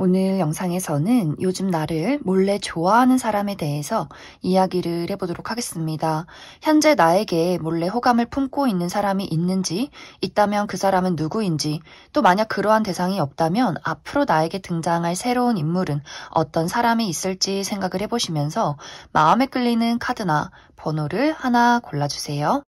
오늘 영상에서는 요즘 나를 몰래 좋아하는 사람에 대해서 이야기를 해보도록 하겠습니다. 현재 나에게 몰래 호감을 품고 있는 사람이 있는지, 있다면 그 사람은 누구인지, 또 만약 그러한 대상이 없다면 앞으로 나에게 등장할 새로운 인물은 어떤 사람이 있을지 생각을 해보시면서 마음에 끌리는 카드나 번호를 하나 골라주세요.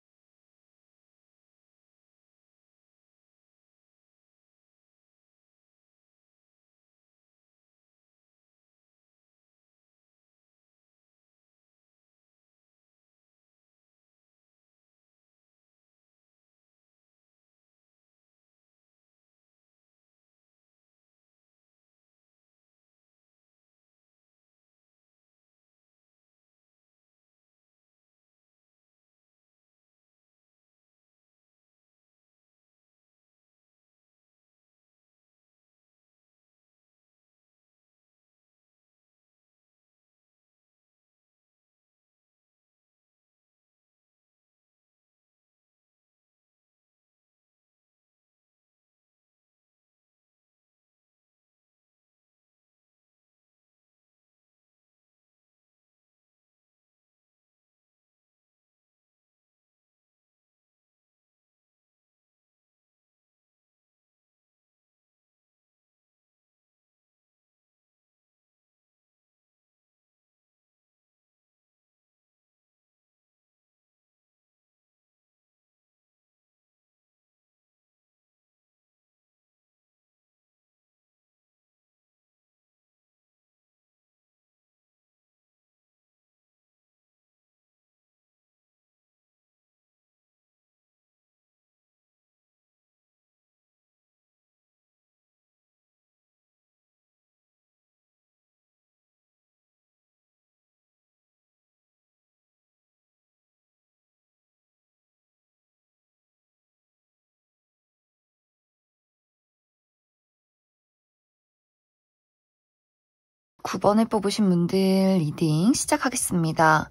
(9) 번을 뽑으신 분들 리딩 시작하겠습니다.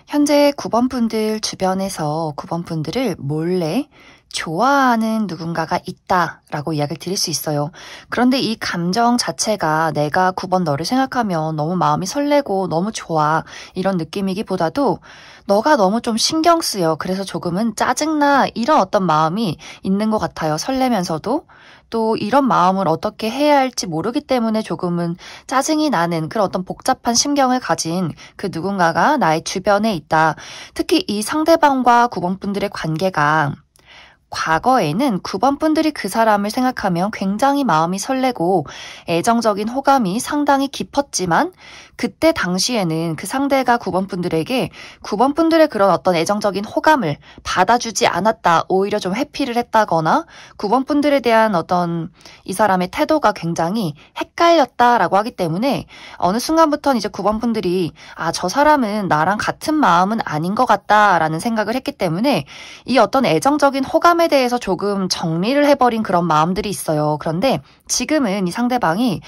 현재 9번 분들 주변에서 9번 분들을 몰래 좋아하는 누군가가 있다라고 이야기를 드릴 수 있어요. 그런데 이 감정 자체가 내가 9번 너를 생각하면 너무 마음이 설레고 너무 좋아 이런 느낌이기보다도 너가 너무 좀 신경 쓰여. 그래서 조금은 짜증나 이런 어떤 마음이 있는 것 같아요. 설레면서도 또 이런 마음을 어떻게 해야 할지 모르기 때문에 조금은 짜증이 나는 그런 어떤 복잡한 심경을 가진 그 누군가가 나의 주변에 있다. 특히 이 상대방과 9번 분들의 관계가 과거에는 9번 분들이 그 사람을 생각하면 굉장히 마음이 설레고 애정적인 호감이 상당히 깊었지만 그때 당시에는 그 상대가 9번 분들에게 9번 분들의 그런 어떤 애정적인 호감을 받아주지 않았다. 오히려 좀 회피를 했다거나 9번 분들에 대한 어떤 이 사람의 태도가 굉장히 헷갈렸다라고 하기 때문에 어느 순간부터는 이제 9번 분들이 저 사람은 나랑 같은 마음은 아닌 것 같다라는 생각을 했기 때문에 이 어떤 애정적인 호감에 대해서 조금 정리를 해버린 그런 마음들이 있어요. 그런데 지금은 이 상대방이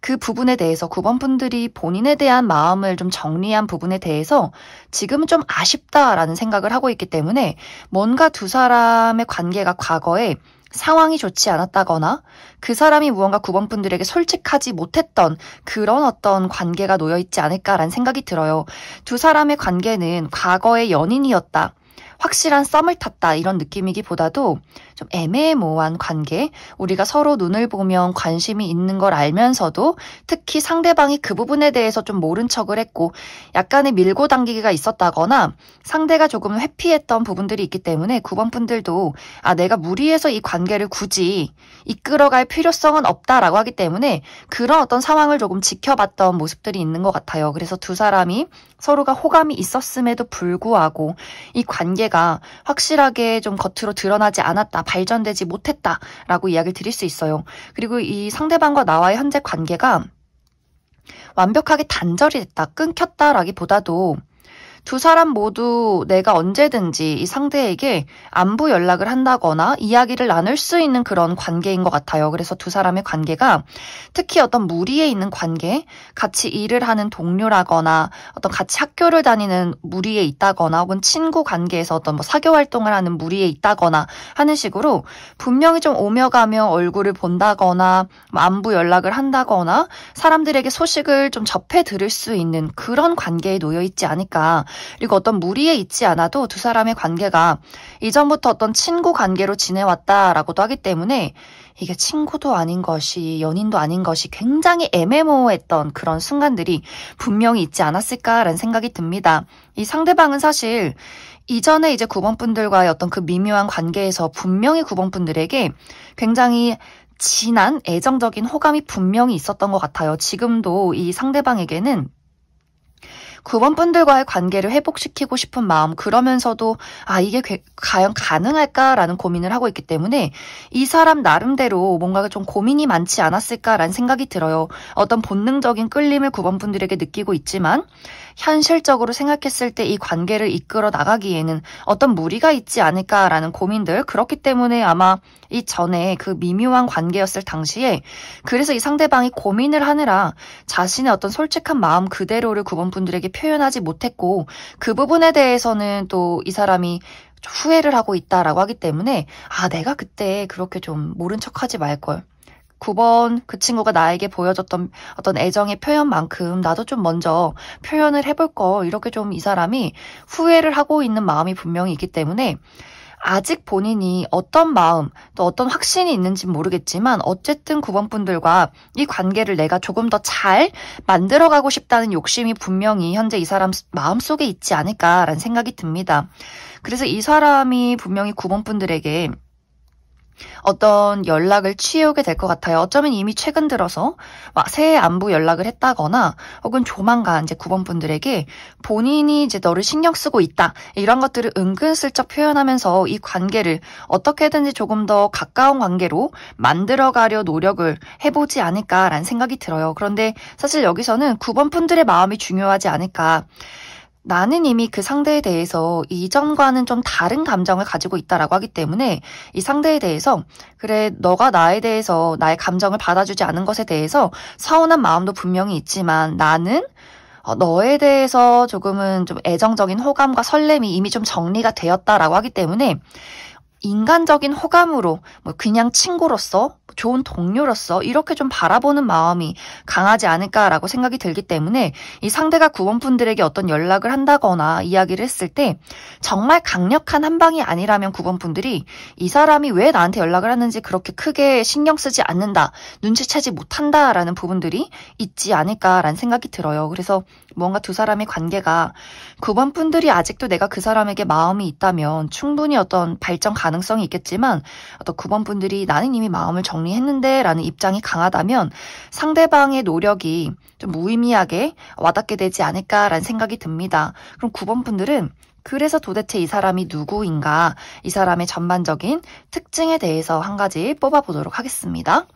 그 부분에 대해서 9번 분들이 본인에 대한 마음을 좀 정리한 부분에 대해서 지금은 좀 아쉽다라는 생각을 하고 있기 때문에 뭔가 두 사람의 관계가 과거에 상황이 좋지 않았다거나 그 사람이 무언가 9번 분들에게 솔직하지 못했던 그런 어떤 관계가 놓여있지 않을까라는 생각이 들어요. 두 사람의 관계는 과거의 연인이었다. 확실한 썸을 탔다 이런 느낌이기보다도 좀 애매모호한 관계, 우리가 서로 눈을 보면 관심이 있는 걸 알면서도 특히 상대방이 그 부분에 대해서 좀 모른 척을 했고 약간의 밀고 당기기가 있었다거나 상대가 조금 회피했던 부분들이 있기 때문에 9번 분들도 내가 무리해서 이 관계를 굳이 이끌어갈 필요성은 없다라고 하기 때문에 그런 어떤 상황을 조금 지켜봤던 모습들이 있는 것 같아요. 그래서 두 사람이 서로가 호감이 있었음에도 불구하고 이 관계가 확실하게 좀 겉으로 드러나지 않았다, 발전되지 못했다라고 이야기를 드릴 수 있어요. 그리고 이 상대방과 나와의 현재 관계가 완벽하게 단절이 됐다, 끊겼다라기보다도 두 사람 모두 내가 언제든지 이 상대에게 안부 연락을 한다거나 이야기를 나눌 수 있는 그런 관계인 것 같아요. 그래서 두 사람의 관계가 특히 어떤 무리에 있는 관계, 같이 일을 하는 동료라거나 어떤 같이 학교를 다니는 무리에 있다거나 혹은 친구 관계에서 어떤 뭐 사교 활동을 하는 무리에 있다거나 하는 식으로 분명히 좀 오며 가며 얼굴을 본다거나 뭐 안부 연락을 한다거나 사람들에게 소식을 좀 접해 들을 수 있는 그런 관계에 놓여 있지 않을까. 그리고 어떤 무리에 있지 않아도 두 사람의 관계가 이전부터 어떤 친구 관계로 지내왔다라고도 하기 때문에 이게 친구도 아닌 것이 연인도 아닌 것이 굉장히 애매모호했던 그런 순간들이 분명히 있지 않았을까라는 생각이 듭니다. 이 상대방은 사실 이전에 이제 9번 분들과의 어떤 그 미묘한 관계에서 분명히 9번 분들에게 굉장히 진한 애정적인 호감이 분명히 있었던 것 같아요. 지금도 이 상대방에게는 9번 분들과의 관계를 회복시키고 싶은 마음, 그러면서도 이게 과연 가능할까라는 고민을 하고 있기 때문에 이 사람 나름대로 뭔가 좀 고민이 많지 않았을까라는 생각이 들어요. 어떤 본능적인 끌림을 9번 분들에게 느끼고 있지만 현실적으로 생각했을 때 이 관계를 이끌어 나가기에는 어떤 무리가 있지 않을까라는 고민들, 그렇기 때문에 아마 이전에 그 미묘한 관계였을 당시에 그래서 이 상대방이 고민을 하느라 자신의 어떤 솔직한 마음 그대로를 9번 분들에게 표현하지 못했고 그 부분에 대해서는 또 이 사람이 후회를 하고 있다라고 하기 때문에 내가 그때 그렇게 좀 모른 척하지 말걸. 9번 그 친구가 나에게 보여줬던 어떤 애정의 표현만큼 나도 좀 먼저 표현을 해볼 거, 이렇게 좀 이 사람이 후회를 하고 있는 마음이 분명히 있기 때문에 아직 본인이 어떤 마음 또 어떤 확신이 있는지 모르겠지만 어쨌든 9번 분들과 이 관계를 내가 조금 더 잘 만들어가고 싶다는 욕심이 분명히 현재 이 사람 마음속에 있지 않을까라는 생각이 듭니다. 그래서 이 사람이 분명히 9번 분들에게 어떤 연락을 취해오게 될 것 같아요. 어쩌면 이미 최근 들어서 새해 안부 연락을 했다거나 혹은 조만간 이제 9번 분들에게 본인이 이제 너를 신경 쓰고 있다, 이런 것들을 은근슬쩍 표현하면서 이 관계를 어떻게든지 조금 더 가까운 관계로 만들어가려 노력을 해보지 않을까라는 생각이 들어요. 그런데 사실 여기서는 9번 분들의 마음이 중요하지 않을까. 나는 이미 그 상대에 대해서 이전과는 좀 다른 감정을 가지고 있다라고 하기 때문에 이 상대에 대해서 그래, 너가 나에 대해서 나의 감정을 받아주지 않은 것에 대해서 서운한 마음도 분명히 있지만 나는 너에 대해서 조금은 좀 애정적인 호감과 설렘이 이미 좀 정리가 되었다라고 하기 때문에 인간적인 호감으로 그냥 친구로서 좋은 동료로서 이렇게 좀 바라보는 마음이 강하지 않을까라고 생각이 들기 때문에 이 상대가 9번 분들에게 어떤 연락을 한다거나 이야기를 했을 때 정말 강력한 한 방이 아니라면 9번 분들이 이 사람이 왜 나한테 연락을 하는지 그렇게 크게 신경 쓰지 않는다, 눈치채지 못한다라는 부분들이 있지 않을까라는 생각이 들어요. 그래서 뭔가 두 사람의 관계가 9번 분들이 아직도 내가 그 사람에게 마음이 있다면 충분히 어떤 발전 가능성이 있겠지만 어떤 9번 분들이 나는 이미 마음을 정리했는데 라는 입장이 강하다면 상대방의 노력이 좀 무의미하게 와닿게 되지 않을까라는 생각이 듭니다. 그럼 9번 분들은 그래서 도대체 이 사람이 누구인가, 이 사람의 전반적인 특징에 대해서 한 가지 뽑아보도록 하겠습니다.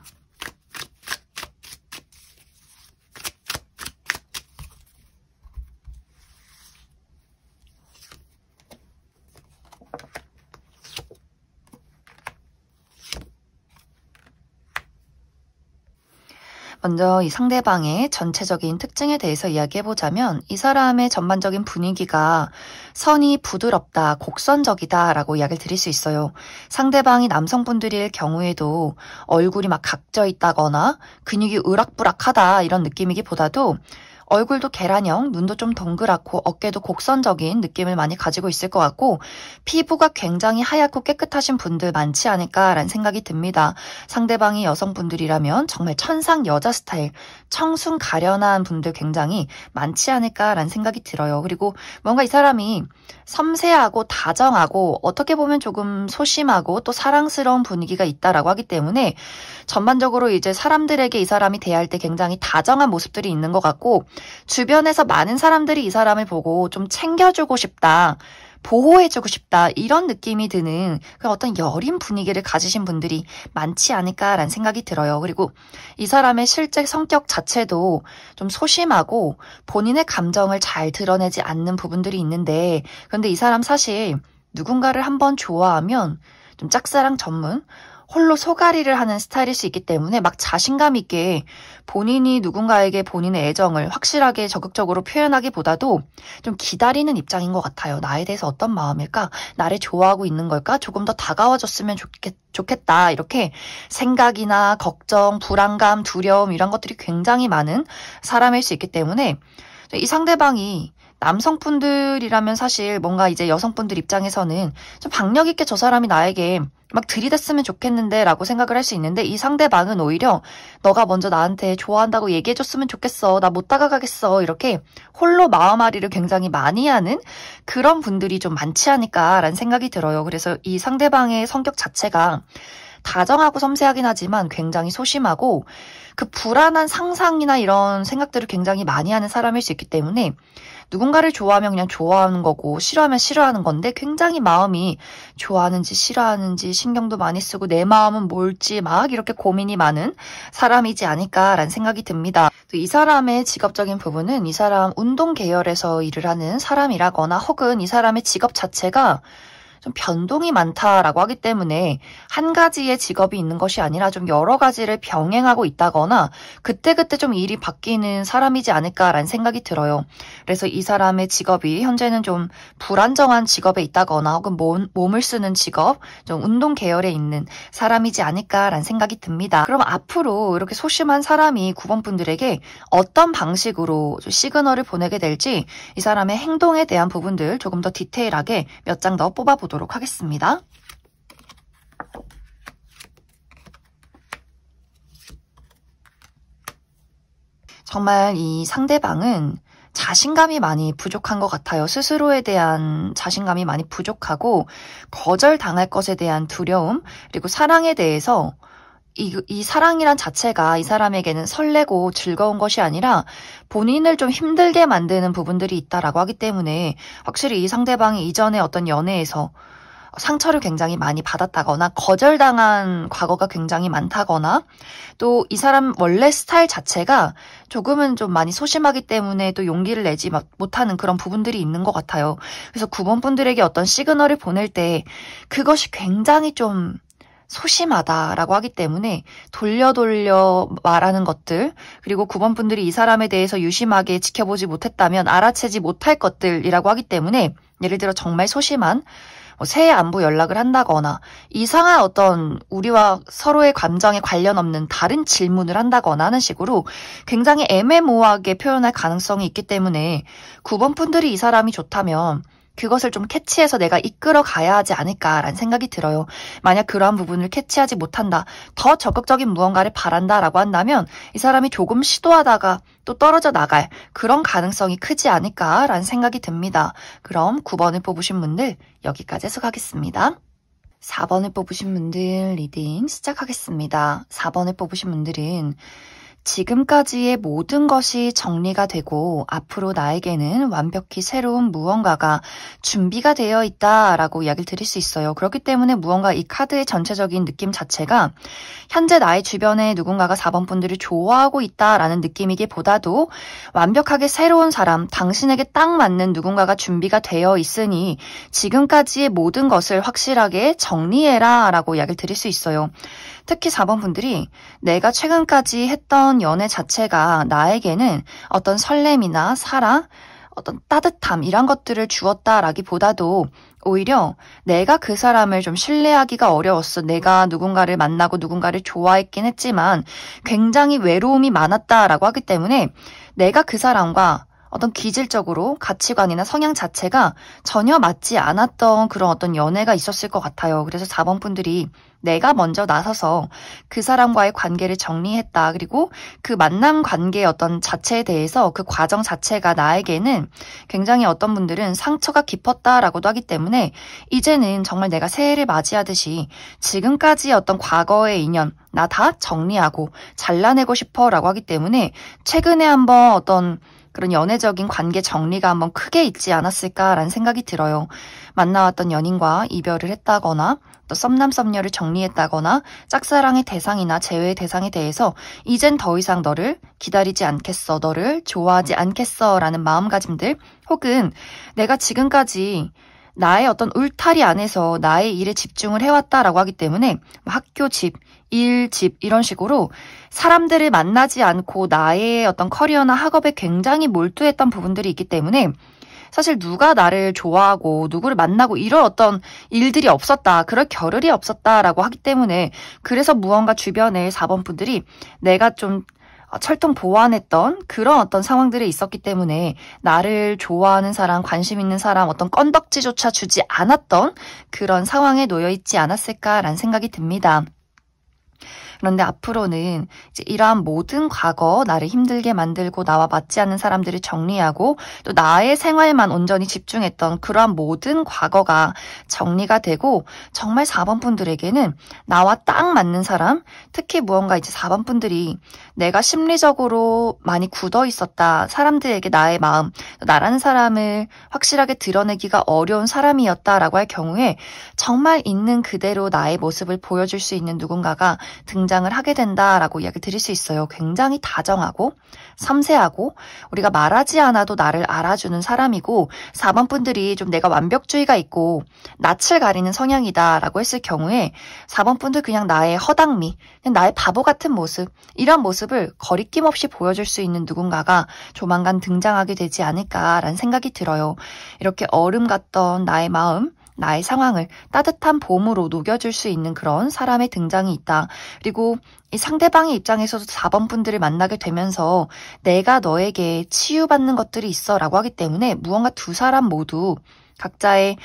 먼저 이 상대방의 전체적인 특징에 대해서 이야기해보자면 이 사람의 전반적인 분위기가 선이 부드럽다, 곡선적이다 라고 이야기를 드릴 수 있어요. 상대방이 남성분들일 경우에도 얼굴이 막 각져 있다거나 근육이 으락부락하다 이런 느낌이기보다도 얼굴도 계란형, 눈도 좀 동그랗고 어깨도 곡선적인 느낌을 많이 가지고 있을 것 같고 피부가 굉장히 하얗고 깨끗하신 분들 많지 않을까라는 생각이 듭니다. 상대방이 여성분들이라면 정말 천상 여자 스타일, 청순 가련한 분들 굉장히 많지 않을까라는 생각이 들어요. 그리고 뭔가 이 사람이 섬세하고 다정하고 어떻게 보면 조금 소심하고 또 사랑스러운 분위기가 있다라고 하기 때문에 전반적으로 이제 사람들에게 이 사람이 대할 때 굉장히 다정한 모습들이 있는 것 같고 주변에서 많은 사람들이 이 사람을 보고 좀 챙겨주고 싶다, 보호해주고 싶다 이런 느낌이 드는 그런 어떤 여린 분위기를 가지신 분들이 많지 않을까라는 생각이 들어요. 그리고 이 사람의 실제 성격 자체도 좀 소심하고 본인의 감정을 잘 드러내지 않는 부분들이 있는데, 그런데 이 사람 사실 누군가를 한번 좋아하면 좀 짝사랑 전문, 홀로 소가리를 하는 스타일일 수 있기 때문에 막 자신감 있게 본인이 누군가에게 본인의 애정을 확실하게 적극적으로 표현하기보다도 좀 기다리는 입장인 것 같아요. 나에 대해서 어떤 마음일까? 나를 좋아하고 있는 걸까? 조금 더 다가와줬으면 좋겠다. 이렇게 생각이나 걱정, 불안감, 두려움 이런 것들이 굉장히 많은 사람일 수 있기 때문에 이 상대방이 남성분들이라면 사실 뭔가 이제 여성분들 입장에서는 좀 박력 있게 저 사람이 나에게 막 들이댔으면 좋겠는데 라고 생각을 할 수 있는데, 이 상대방은 오히려 너가 먼저 나한테 좋아한다고 얘기해줬으면 좋겠어. 나 못 다가가겠어. 이렇게 홀로 마음앓이를 굉장히 많이 하는 그런 분들이 좀 많지 않을까라는 생각이 들어요. 그래서 이 상대방의 성격 자체가 다정하고 섬세하긴 하지만 굉장히 소심하고 그 불안한 상상이나 이런 생각들을 굉장히 많이 하는 사람일 수 있기 때문에 누군가를 좋아하면 그냥 좋아하는 거고 싫어하면 싫어하는 건데, 굉장히 마음이 좋아하는지 싫어하는지 신경도 많이 쓰고 내 마음은 뭘지 막 이렇게 고민이 많은 사람이지 않을까라는 생각이 듭니다. 이 사람의 직업적인 부분은 이 사람 운동 계열에서 일을 하는 사람이라거나 혹은 이 사람의 직업 자체가 좀 변동이 많다라고 하기 때문에 한 가지의 직업이 있는 것이 아니라 좀 여러 가지를 병행하고 있다거나 그때그때 좀 일이 바뀌는 사람이지 않을까라는 생각이 들어요. 그래서 이 사람의 직업이 현재는 좀 불안정한 직업에 있다거나 혹은 몸을 쓰는 직업, 좀 운동 계열에 있는 사람이지 않을까라는 생각이 듭니다. 그럼 앞으로 이렇게 소심한 사람이 9번 분들에게 어떤 방식으로 시그널을 보내게 될지 이 사람의 행동에 대한 부분들 조금 더 디테일하게 몇 장 더 뽑아보도록 하겠습니다. 정말 이 상대방은 자신감이 많이 부족한 것 같아요. 스스로에 대한 자신감이 많이 부족하고 거절당할 것에 대한 두려움, 그리고 사랑에 대해서 이 사랑이란 자체가 이 사람에게는 설레고 즐거운 것이 아니라 본인을 좀 힘들게 만드는 부분들이 있다라고 하기 때문에 확실히 이 상대방이 이전에 어떤 연애에서 상처를 굉장히 많이 받았다거나 거절당한 과거가 굉장히 많다거나, 또 이 사람 원래 스타일 자체가 조금은 좀 많이 소심하기 때문에 또 용기를 내지 못하는 그런 부분들이 있는 것 같아요. 그래서 9번 분들에게 어떤 시그널을 보낼 때 그것이 굉장히 좀 소심하다라고 하기 때문에 돌려 말하는 것들, 그리고 9번 분들이 이 사람에 대해서 유심하게 지켜보지 못했다면 알아채지 못할 것들이라고 하기 때문에, 예를 들어 정말 소심한 새해 안부 연락을 한다거나 이상한 어떤 우리와 서로의 감정에 관련 없는 다른 질문을 한다거나 하는 식으로 굉장히 애매모호하게 표현할 가능성이 있기 때문에 9번 분들이 이 사람이 좋다면 그것을 좀 캐치해서 내가 이끌어 가야 하지 않을까라는 생각이 들어요. 만약 그러한 부분을 캐치하지 못한다, 더 적극적인 무언가를 바란다라고 한다면 이 사람이 조금 시도하다가 또 떨어져 나갈 그런 가능성이 크지 않을까라는 생각이 듭니다. 그럼 9번을 뽑으신 분들 여기까지 해석하겠습니다. 4번을 뽑으신 분들 리딩 시작하겠습니다. 4번을 뽑으신 분들은 지금까지의 모든 것이 정리가 되고 앞으로 나에게는 완벽히 새로운 무언가가 준비가 되어 있다라고 이야기를 드릴 수 있어요. 그렇기 때문에 무언가 이 카드의 전체적인 느낌 자체가 현재 나의 주변에 누군가가 4번 분들을 좋아하고 있다라는 느낌이기보다도 완벽하게 새로운 사람, 당신에게 딱 맞는 누군가가 준비가 되어 있으니 지금까지의 모든 것을 확실하게 정리해라 라고 이야기를 드릴 수 있어요. 특히 4번 분들이 내가 최근까지 했던 연애 자체가 나에게는 어떤 설렘이나 사랑, 어떤 따뜻함 이런 것들을 주었다라기보다도 오히려 내가 그 사람을 좀 신뢰하기가 어려웠어. 내가 누군가를 만나고 누군가를 좋아했긴 했지만 굉장히 외로움이 많았다라고 하기 때문에 내가 그 사람과 어떤 기질적으로 가치관이나 성향 자체가 전혀 맞지 않았던 그런 어떤 연애가 있었을 것 같아요. 그래서 4번 분들이 내가 먼저 나서서 그 사람과의 관계를 정리했다. 그리고 그 만남 관계의 어떤 자체에 대해서 그 과정 자체가 나에게는 굉장히 어떤 분들은 상처가 깊었다라고도 하기 때문에 이제는 정말 내가 새해를 맞이하듯이 지금까지 어떤 과거의 인연 나 다 정리하고 잘라내고 싶어 라고 하기 때문에 최근에 한번 어떤 그런 연애적인 관계 정리가 한번 크게 있지 않았을까라는 생각이 들어요. 만나왔던 연인과 이별을 했다거나 또 썸남 썸녀를 정리했다거나 짝사랑의 대상이나 재회의 대상에 대해서 이젠 더 이상 너를 기다리지 않겠어, 너를 좋아하지 않겠어 라는 마음가짐들 혹은 내가 지금까지 나의 어떤 울타리 안에서 나의 일에 집중을 해왔다라고 하기 때문에 학교 집, 일, 집 이런 식으로 사람들을 만나지 않고 나의 어떤 커리어나 학업에 굉장히 몰두했던 부분들이 있기 때문에 사실 누가 나를 좋아하고 누구를 만나고 이런 어떤 일들이 없었다. 그럴 겨를이 없었다라고 하기 때문에 그래서 무언가 주변에 4번 분들이 내가 좀 철통 보완했던 그런 어떤 상황들이 있었기 때문에 나를 좋아하는 사람, 관심 있는 사람, 어떤 건덕지조차 주지 않았던 그런 상황에 놓여 있지 않았을까라는 생각이 듭니다. 그런데 앞으로는 이제 이러한 모든 과거, 나를 힘들게 만들고 나와 맞지 않는 사람들을 정리하고 또 나의 생활만 온전히 집중했던 그러한 모든 과거가 정리가 되고 정말 4번 분들에게는 나와 딱 맞는 사람, 특히 무언가 이제 4번 분들이 내가 심리적으로 많이 굳어 있었다. 사람들에게 나의 마음, 나라는 사람을 확실하게 드러내기가 어려운 사람이었다라고 할 경우에 정말 있는 그대로 나의 모습을 보여줄 수 있는 누군가가 등장을 하게 된다라고 이야기 드릴 수 있어요. 굉장히 다정하고 섬세하고 우리가 말하지 않아도 나를 알아주는 사람이고 4번 분들이 좀 내가 완벽주의가 있고 낯을 가리는 성향이다라고 했을 경우에 4번 분들 그냥 나의 허당미, 그냥 나의 바보 같은 모습 이런 모습을 거리낌 없이 보여줄 수 있는 누군가가 조만간 등장하게 되지 않을까라는 생각이 들어요. 이렇게 얼음 같던 나의 마음 나의 상황을 따뜻한 봄으로 녹여줄 수 있는 그런 사람의 등장이 있다. 그리고 이 상대방의 입장에서도 4번 분들을 만나게 되면서 내가 너에게 치유받는 것들이 있어 라고 하기 때문에 무언가 두 사람 모두 각자의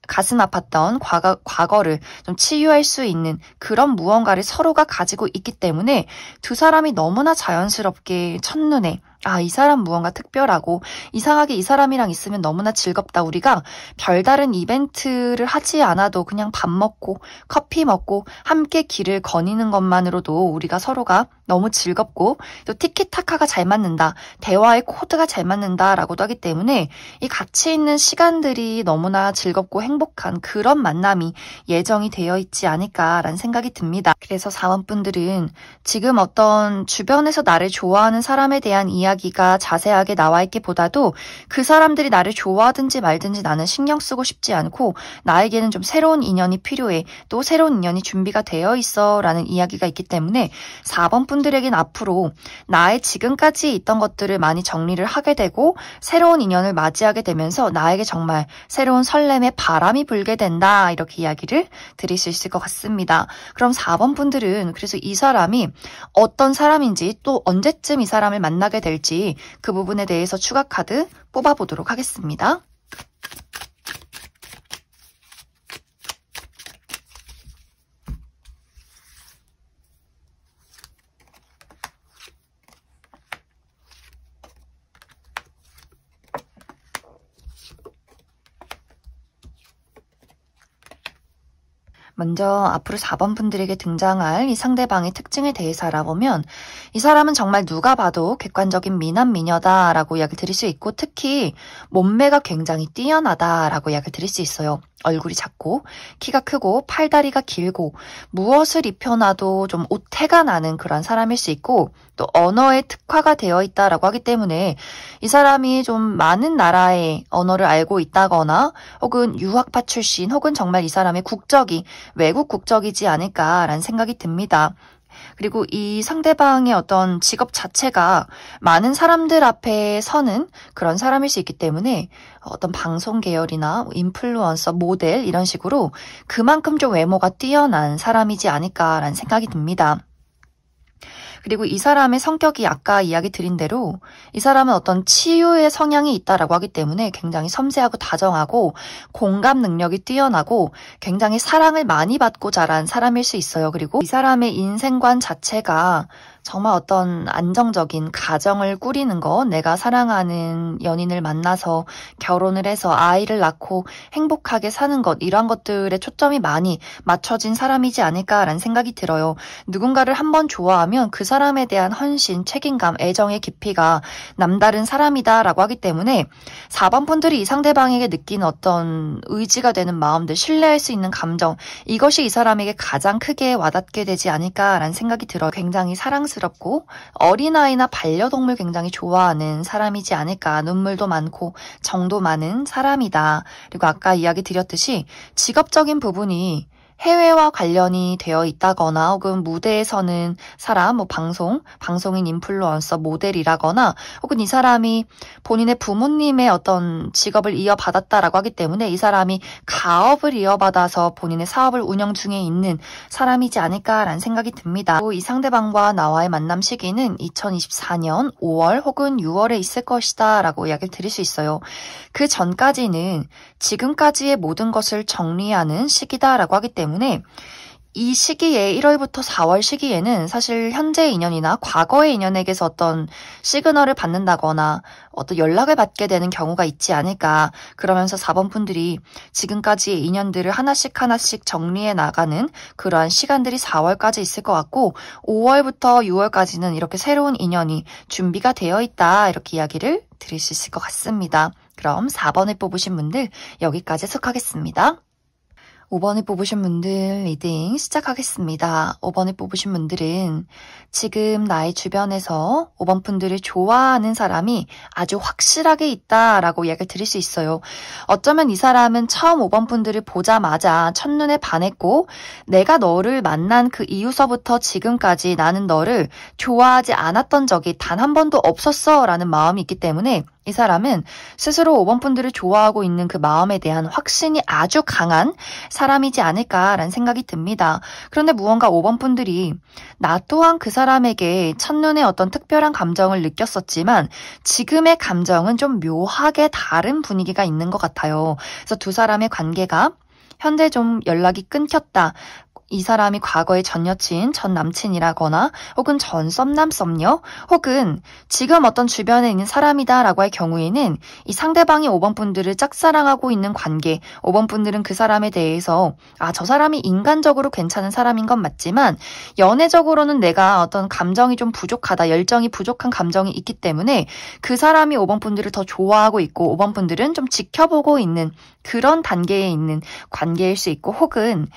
가슴 아팠던 과거를 좀 치유할 수 있는 그런 무언가를 서로가 가지고 있기 때문에 두 사람이 너무나 자연스럽게 첫눈에 이 사람 무언가 특별하고 이상하게 이 사람이랑 있으면 너무나 즐겁다. 우리가 별다른 이벤트를 하지 않아도 그냥 밥 먹고 커피 먹고 함께 길을 거니는 것만으로도 우리가 서로가 너무 즐겁고 또 티키타카가 잘 맞는다. 대화의 코드가 잘 맞는다라고도 하기 때문에 이 같이 있는 시간들이 너무나 즐겁고 행복한 그런 만남이 예정이 되어 있지 않을까라는 생각이 듭니다. 그래서 4번 분들은 지금 어떤 주변에서 나를 좋아하는 사람에 대한 이야기가 자세하게 나와 있기보다도 그 사람들이 나를 좋아하든지 말든지 나는 신경 쓰고 싶지 않고 나에게는 좀 새로운 인연이 필요해. 또 새로운 인연이 준비가 되어 있어 라는 이야기가 있기 때문에 4번 분들에겐 앞으로 나의 지금까지 있던 것들을 많이 정리를 하게 되고 새로운 인연을 맞이하게 되면서 나에게 정말 새로운 설렘의 바람이 불게 된다. 이렇게 이야기를 드릴 수 있을 것 같습니다. 그럼 4번 분들은 그래서 이 사람이 어떤 사람인지 또 언제쯤 이 사람을 만나게 될지 그 부분에 대해서 추가 카드 뽑아보도록 하겠습니다. 먼저 앞으로 4번 분들에게 등장할 이 상대방의 특징에 대해서 알아보면 이 사람은 정말 누가 봐도 객관적인 미남 미녀다라고 이야기를 드릴 수 있고 특히 몸매가 굉장히 뛰어나다라고 이야기를 드릴 수 있어요. 얼굴이 작고 키가 크고 팔다리가 길고 무엇을 입혀놔도 좀 오태가 나는 그런 사람일 수 있고 또 언어에 특화가 되어 있다라고 하기 때문에 이 사람이 좀 많은 나라의 언어를 알고 있다거나 혹은 유학파 출신 혹은 정말 이 사람의 국적이 외국 국적이지 않을까라는 생각이 듭니다. 그리고 이 상대방의 어떤 직업 자체가 많은 사람들 앞에 서는 그런 사람일 수 있기 때문에 어떤 방송 계열이나 인플루언서, 모델 이런 식으로 그만큼 좀 외모가 뛰어난 사람이지 않을까라는 생각이 듭니다. 그리고 이 사람의 성격이 아까 이야기 드린 대로 이 사람은 어떤 치유의 성향이 있다라고 하기 때문에 굉장히 섬세하고 다정하고 공감 능력이 뛰어나고 굉장히 사랑을 많이 받고 자란 사람일 수 있어요. 그리고 이 사람의 인생관 자체가 정말 어떤 안정적인 가정을 꾸리는 것, 내가 사랑하는 연인을 만나서 결혼을 해서 아이를 낳고 행복하게 사는 것, 이러한 것들에 초점이 많이 맞춰진 사람이지 않을까라는 생각이 들어요. 누군가를 한번 좋아하면 그 사람에 대한 헌신, 책임감, 애정의 깊이가 남다른 사람이다라고 하기 때문에 4번 분들이 이 상대방에게 느끼는 어떤 의지가 되는 마음들, 신뢰할 수 있는 감정, 이것이 이 사람에게 가장 크게 와닿게 되지 않을까라는 생각이 들어요. 굉장히 사랑스럽고 어린아이나 반려동물 굉장히 좋아하는 사람이지 않을까. 눈물도 많고 정도 많은 사람이다. 그리고 아까 이야기 드렸듯이 직업적인 부분이 해외와 관련이 되어 있다거나 혹은 무대에 서는 사람, 방송인, 인플루언서, 모델이라거나 혹은 이 사람이 본인의 부모님의 어떤 직업을 이어받았다라고 하기 때문에 이 사람이 가업을 이어받아서 본인의 사업을 운영 중에 있는 사람이지 않을까라는 생각이 듭니다. 또 이 상대방과 나와의 만남 시기는 2024년 5월 혹은 6월에 있을 것이다 라고 이야기를 드릴 수 있어요. 그 전까지는 지금까지의 모든 것을 정리하는 시기다라고 하기 때문에 이 시기에 1월부터 4월 시기에는 사실 현재의 인연이나 과거의 인연에게서 어떤 시그널을 받는다거나 어떤 연락을 받게 되는 경우가 있지 않을까. 그러면서 4번 분들이 지금까지의 인연들을 하나씩 정리해 나가는 그러한 시간들이 4월까지 있을 것 같고 5월부터 6월까지는 이렇게 새로운 인연이 준비가 되어 있다. 이렇게 이야기를 드릴 수 있을 것 같습니다. 그럼 4번을 뽑으신 분들 여기까지 해석하겠습니다. 5번을 뽑으신 분들 리딩 시작하겠습니다. 5번을 뽑으신 분들은 지금 나의 주변에서 5번 분들을 좋아하는 사람이 아주 확실하게 있다라고 이야기를 드릴 수 있어요. 어쩌면 이 사람은 처음 5번 분들을 보자마자 첫눈에 반했고 내가 너를 만난 그 이후서부터 지금까지 나는 너를 좋아하지 않았던 적이 단 한 번도 없었어 라는 마음이 있기 때문에 이 사람은 스스로 5번 분들을 좋아하고 있는 그 마음에 대한 확신이 아주 강한 사람이지 않을까라는 생각이 듭니다. 그런데 무언가 5번 분들이 나 또한 그 사람에게 첫눈에 어떤 특별한 감정을 느꼈었지만 지금의 감정은 좀 묘하게 다른 분위기가 있는 것 같아요. 그래서 두 사람의 관계가 현재 좀 연락이 끊겼다. 이 사람이 과거의 전 여친, 전 남친이라거나 혹은 전 썸남, 썸녀 혹은 지금 어떤 주변에 있는 사람이다라고 할 경우에는 이 상대방이 5번 분들을 짝사랑하고 있는 관계, 5번 분들은 그 사람에 대해서 저 사람이 인간적으로 괜찮은 사람인 건 맞지만 연애적으로는 내가 어떤 감정이 좀 부족하다, 열정이 부족한 감정이 있기 때문에 그 사람이 5번 분들을 더 좋아하고 있고 5번 분들은 좀 지켜보고 있는 그런 단계에 있는 관계일 수 있고 혹은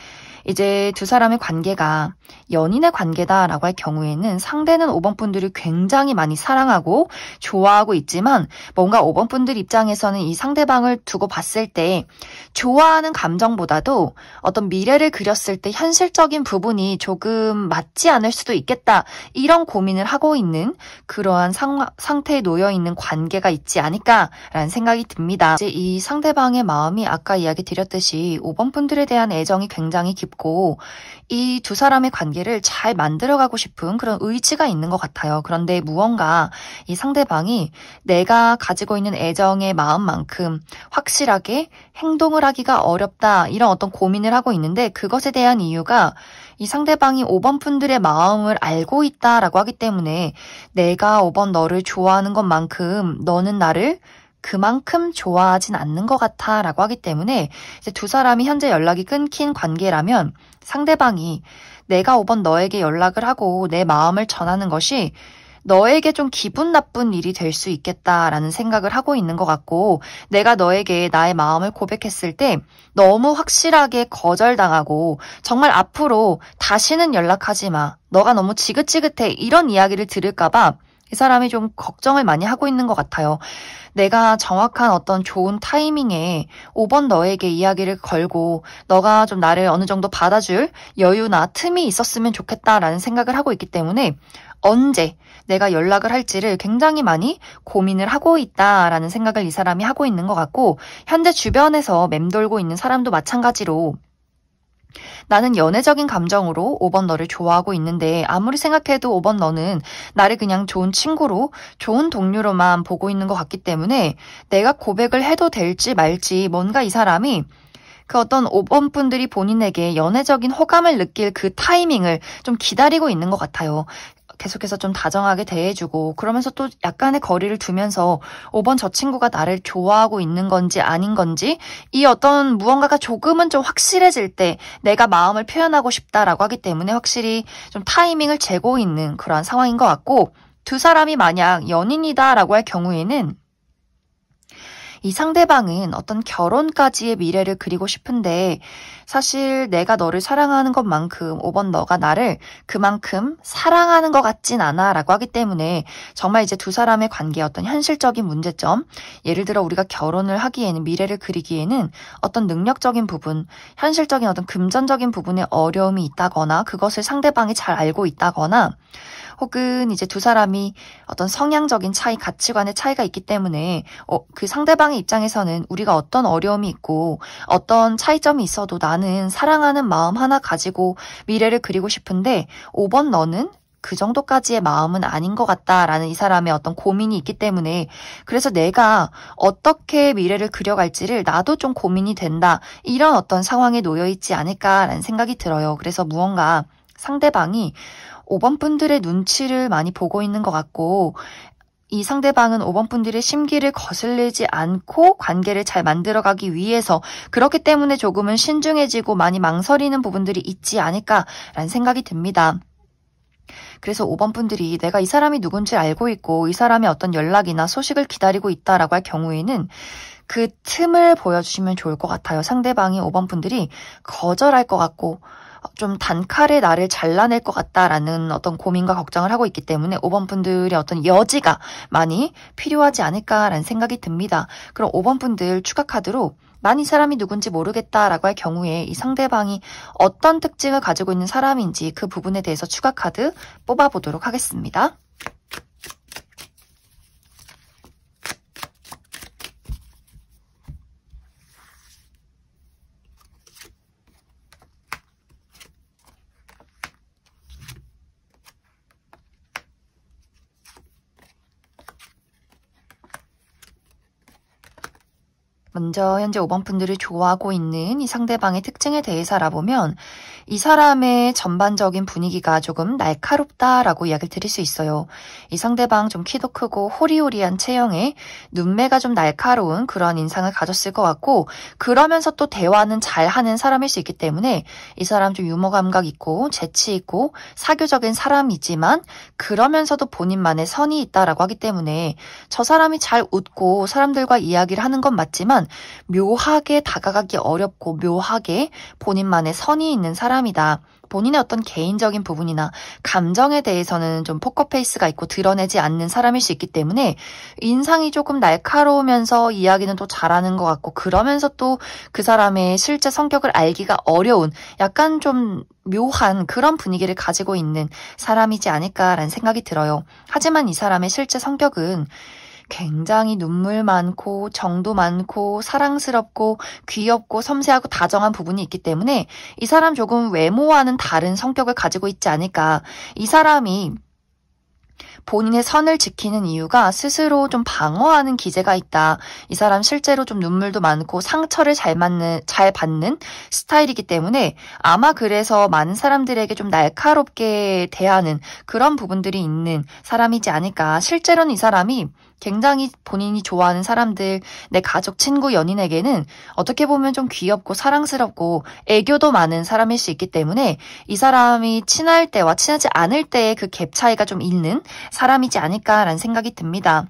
이제 두 사람의 관계가 연인의 관계다라고 할 경우에는 상대는 5번 분들을 굉장히 많이 사랑하고 좋아하고 있지만 뭔가 5번 분들 입장에서는 이 상대방을 두고 봤을 때 좋아하는 감정보다도 어떤 미래를 그렸을 때 현실적인 부분이 조금 맞지 않을 수도 있겠다. 이런 고민을 하고 있는 그러한 상태에 놓여 있는 관계가 있지 않을까라는 생각이 듭니다. 이제 이 상대방의 마음이 아까 이야기 드렸듯이 5번 분들에 대한 애정이 굉장히 깊고 이 두 사람의 관계를 잘 만들어가고 싶은 그런 의지가 있는 것 같아요. 그런데 무언가 이 상대방이 내가 가지고 있는 애정의 마음만큼 확실하게 행동을 하기가 어렵다 이런 어떤 고민을 하고 있는데 그것에 대한 이유가 이 상대방이 5번 분들의 마음을 알고 있다라고 하기 때문에 내가 5번 너를 좋아하는 것만큼 너는 나를 그만큼 좋아하진 않는 것 같아 라고 하기 때문에 이제 두 사람이 현재 연락이 끊긴 관계라면 상대방이 내가 5번 너에게 연락을 하고 내 마음을 전하는 것이 너에게 좀 기분 나쁜 일이 될 수 있겠다라는 생각을 하고 있는 것 같고 내가 너에게 나의 마음을 고백했을 때 너무 확실하게 거절당하고 정말 앞으로 다시는 연락하지 마. 너가 너무 지긋지긋해. 이런 이야기를 들을까 봐 이 사람이 좀 걱정을 많이 하고 있는 것 같아요. 내가 정확한 어떤 좋은 타이밍에 5번 너에게 이야기를 걸고 너가 좀 나를 어느 정도 받아줄 여유나 틈이 있었으면 좋겠다라는 생각을 하고 있기 때문에 언제 내가 연락을 할지를 굉장히 많이 고민을 하고 있다라는 생각을 이 사람이 하고 있는 것 같고 현재 주변에서 맴돌고 있는 사람도 마찬가지로 나는 연애적인 감정으로 5번 너를 좋아하고 있는데 아무리 생각해도 5번 너는 나를 그냥 좋은 친구로, 좋은 동료로만 보고 있는 것 같기 때문에 내가 고백을 해도 될지 말지 뭔가 이 사람이 그 어떤 5번 분들이 본인에게 연애적인 호감을 느낄 그 타이밍을 좀 기다리고 있는 것 같아요. 계속해서 좀 다정하게 대해주고 그러면서 또 약간의 거리를 두면서 5번 저 친구가 나를 좋아하고 있는 건지 아닌 건지 이 어떤 무언가가 조금은 좀 확실해질 때 내가 마음을 표현하고 싶다라고 하기 때문에 확실히 좀 타이밍을 재고 있는 그러한 상황인 것 같고 두 사람이 만약 연인이다라고 할 경우에는 이 상대방은 어떤 결혼까지의 미래를 그리고 싶은데 사실 내가 너를 사랑하는 것만큼 5번 너가 나를 그만큼 사랑하는 것 같진 않아 라고 하기 때문에 정말 이제 두 사람의 관계의 어떤 현실적인 문제점 예를 들어 우리가 결혼을 하기에는 미래를 그리기에는 어떤 능력적인 부분 현실적인 어떤 금전적인 부분에 어려움이 있다거나 그것을 상대방이 잘 알고 있다거나 혹은 이제 두 사람이 어떤 성향적인 차이, 가치관의 차이가 있기 때문에 그 상대방의 입장에서는 우리가 어떤 어려움이 있고 어떤 차이점이 있어도 나는 사랑하는 마음 하나 가지고 미래를 그리고 싶은데 5번 너는 그 정도까지의 마음은 아닌 것 같다라는 이 사람의 어떤 고민이 있기 때문에 그래서 내가 어떻게 미래를 그려갈지를 나도 좀 고민이 된다. 이런 어떤 상황에 놓여 있지 않을까라는 생각이 들어요. 그래서 무언가 상대방이 5번 분들의 눈치를 많이 보고 있는 것 같고 이 상대방은 5번 분들의 심기를 거슬리지 않고 관계를 잘 만들어가기 위해서 그렇기 때문에 조금은 신중해지고 많이 망설이는 부분들이 있지 않을까라는 생각이 듭니다. 그래서 5번 분들이 내가 이 사람이 누군지 알고 있고 이 사람의 어떤 연락이나 소식을 기다리고 있다라고 할 경우에는 그 틈을 보여주시면 좋을 것 같아요. 상대방이 5번 분들이 거절할 것 같고 좀 단칼에 나를 잘라낼 것 같다라는 어떤 고민과 걱정을 하고 있기 때문에 5번 분들의 어떤 여지가 많이 필요하지 않을까라는 생각이 듭니다. 그럼 5번 분들 추가 카드로 난 이 사람이 누군지 모르겠다라고 할 경우에 이 상대방이 어떤 특징을 가지고 있는 사람인지 그 부분에 대해서 추가 카드 뽑아보도록 하겠습니다. 먼저 현재 5번 분들을 좋아하고 있는 이 상대방의 특징에 대해서 알아보면 이 사람의 전반적인 분위기가 조금 날카롭다라고 이야기를 드릴 수 있어요. 이 상대방 좀 키도 크고 호리호리한 체형에 눈매가 좀 날카로운 그런 인상을 가졌을 것 같고 그러면서 또 대화는 잘하는 사람일 수 있기 때문에 이 사람 좀 유머 감각 있고 재치 있고 사교적인 사람이지만 그러면서도 본인만의 선이 있다라고 하기 때문에 저 사람이 잘 웃고 사람들과 이야기를 하는 건 맞지만 묘하게 다가가기 어렵고 묘하게 본인만의 선이 있는 사람이다. 본인의 어떤 개인적인 부분이나 감정에 대해서는 좀 포커페이스가 있고 드러내지 않는 사람일 수 있기 때문에 인상이 조금 날카로우면서 이야기는 또 잘하는 것 같고 그러면서 또 그 사람의 실제 성격을 알기가 어려운 약간 좀 묘한 그런 분위기를 가지고 있는 사람이지 않을까라는 생각이 들어요. 하지만 이 사람의 실제 성격은 굉장히 눈물 많고 정도 많고 사랑스럽고 귀엽고 섬세하고 다정한 부분이 있기 때문에 이 사람 조금 외모와는 다른 성격을 가지고 있지 않을까. 이 사람이 본인의 선을 지키는 이유가 스스로 좀 방어하는 기제가 있다. 이 사람 실제로 좀 눈물도 많고 상처를 잘 받는 스타일이기 때문에 아마 그래서 많은 사람들에게 좀 날카롭게 대하는 그런 부분들이 있는 사람이지 않을까. 실제로는 이 사람이 굉장히 본인이 좋아하는 사람들, 내 가족, 친구, 연인에게는 어떻게 보면 좀 귀엽고 사랑스럽고 애교도 많은 사람일 수 있기 때문에 이 사람이 친할 때와 친하지 않을 때의 그 갭 차이가 좀 있는 사람이지 않을까라는 생각이 듭니다.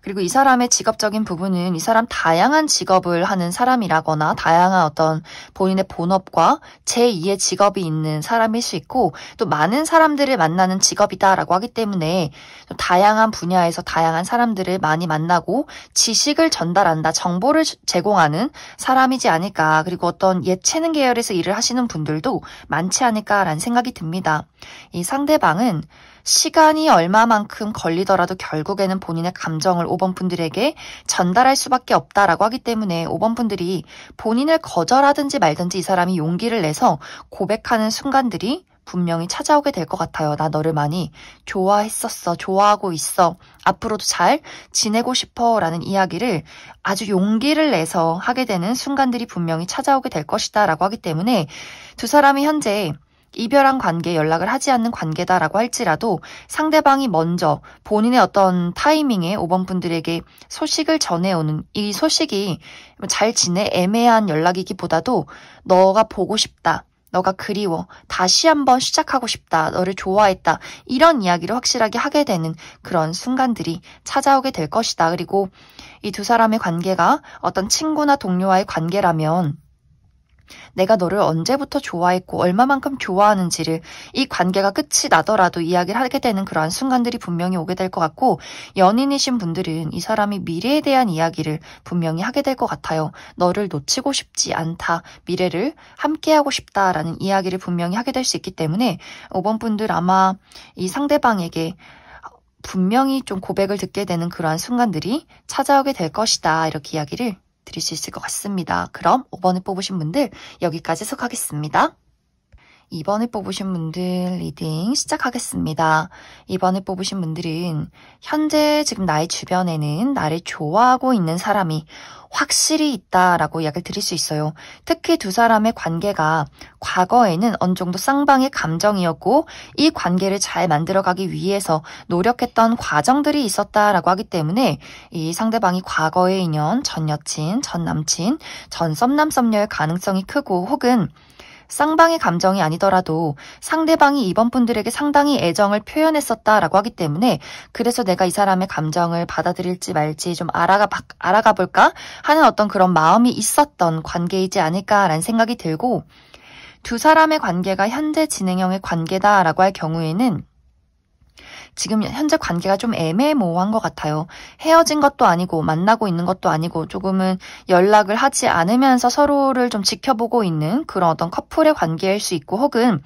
그리고 이 사람의 직업적인 부분은 이 사람 다양한 직업을 하는 사람이라거나 다양한 어떤 본인의 본업과 제2의 직업이 있는 사람일 수 있고 또 많은 사람들을 만나는 직업이다라고 하기 때문에 다양한 분야에서 다양한 사람들을 많이 만나고 지식을 전달한다, 정보를 제공하는 사람이지 않을까. 그리고 어떤 예체능 계열에서 일을 하시는 분들도 많지 않을까라는 생각이 듭니다. 이 상대방은 시간이 얼마만큼 걸리더라도 결국에는 본인의 감정을 5번 분들에게 전달할 수밖에 없다라고 하기 때문에 5번 분들이 본인을 거절하든지 말든지 이 사람이 용기를 내서 고백하는 순간들이 분명히 찾아오게 될 것 같아요. 나 너를 많이 좋아했었어. 좋아하고 있어. 앞으로도 잘 지내고 싶어. 라는 이야기를 아주 용기를 내서 하게 되는 순간들이 분명히 찾아오게 될 것이다. 라고 하기 때문에 두 사람이 현재 이별한 관계, 연락을 하지 않는 관계다라고 할지라도 상대방이 먼저 본인의 어떤 타이밍에 5번 분들에게 소식을 전해오는 이 소식이 잘 지내? 애매한 연락이기보다도 너가 보고 싶다. 너가 그리워. 다시 한번 시작하고 싶다. 너를 좋아했다. 이런 이야기를 확실하게 하게 되는 그런 순간들이 찾아오게 될 것이다. 그리고 이 두 사람의 관계가 어떤 친구나 동료와의 관계라면 내가 너를 언제부터 좋아했고 얼마만큼 좋아하는지를 이 관계가 끝이 나더라도 이야기를 하게 되는 그러한 순간들이 분명히 오게 될 것 같고 연인이신 분들은 이 사람이 미래에 대한 이야기를 분명히 하게 될 것 같아요. 너를 놓치고 싶지 않다. 미래를 함께하고 싶다라는 이야기를 분명히 하게 될 수 있기 때문에 5번 분들 아마 이 상대방에게 분명히 좀 고백을 듣게 되는 그러한 순간들이 찾아오게 될 것이다. 이렇게 이야기를 드릴 수 있을 것 같습니다. 그럼 5번을 뽑으신 분들 여기까지 해석하겠습니다. 2번을 뽑으신 분들 리딩 시작하겠습니다. 2번을 뽑으신 분들은 현재 지금 나의 주변에는 나를 좋아하고 있는 사람이 확실히 있다라고 이야기를 드릴 수 있어요. 특히 두 사람의 관계가 과거에는 어느 정도 쌍방의 감정이었고 이 관계를 잘 만들어가기 위해서 노력했던 과정들이 있었다라고 하기 때문에 이 상대방이 과거의 인연, 전 여친, 전 남친, 전 썸남 썸녀의 가능성이 크고 혹은 쌍방의 감정이 아니더라도 상대방이 이번 분들에게 상당히 애정을 표현했었다라고 하기 때문에 그래서 내가 이 사람의 감정을 받아들일지 말지 좀 알아가 볼까 하는 어떤 그런 마음이 있었던 관계이지 않을까라는 생각이 들고 두 사람의 관계가 현재 진행형의 관계다라고 할 경우에는 지금 현재 관계가 좀 애매모호한 것 같아요. 헤어진 것도 아니고 만나고 있는 것도 아니고 조금은 연락을 하지 않으면서 서로를 좀 지켜보고 있는 그런 어떤 커플의 관계일 수 있고 혹은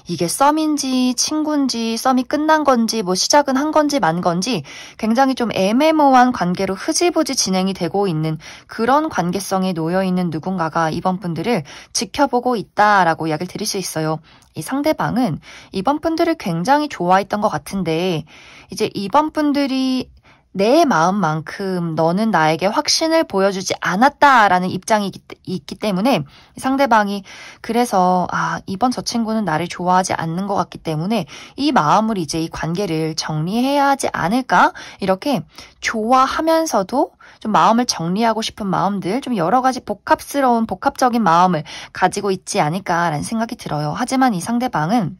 이게 썸인지 친구인지 썸이 끝난 건지 뭐 시작은 한 건지 만 건지 굉장히 좀 애매모호한 관계로 흐지부지 진행이 되고 있는 그런 관계성에 놓여있는 누군가가 이번 분들을 지켜보고 있다라고 이야기를 드릴 수 있어요. 이 상대방은 이번 분들을 굉장히 좋아했던 것 같은데 이제 이번 분들이 내 마음만큼 너는 나에게 확신을 보여주지 않았다라는 입장이 있기 때문에 상대방이 그래서 이번 저 친구는 나를 좋아하지 않는 것 같기 때문에 이 마음을 이제 이 관계를 정리해야 하지 않을까 이렇게 좋아하면서도 좀 마음을 정리하고 싶은 마음들 좀 여러 가지 복합적인 마음을 가지고 있지 않을까라는 생각이 들어요. 하지만 이 상대방은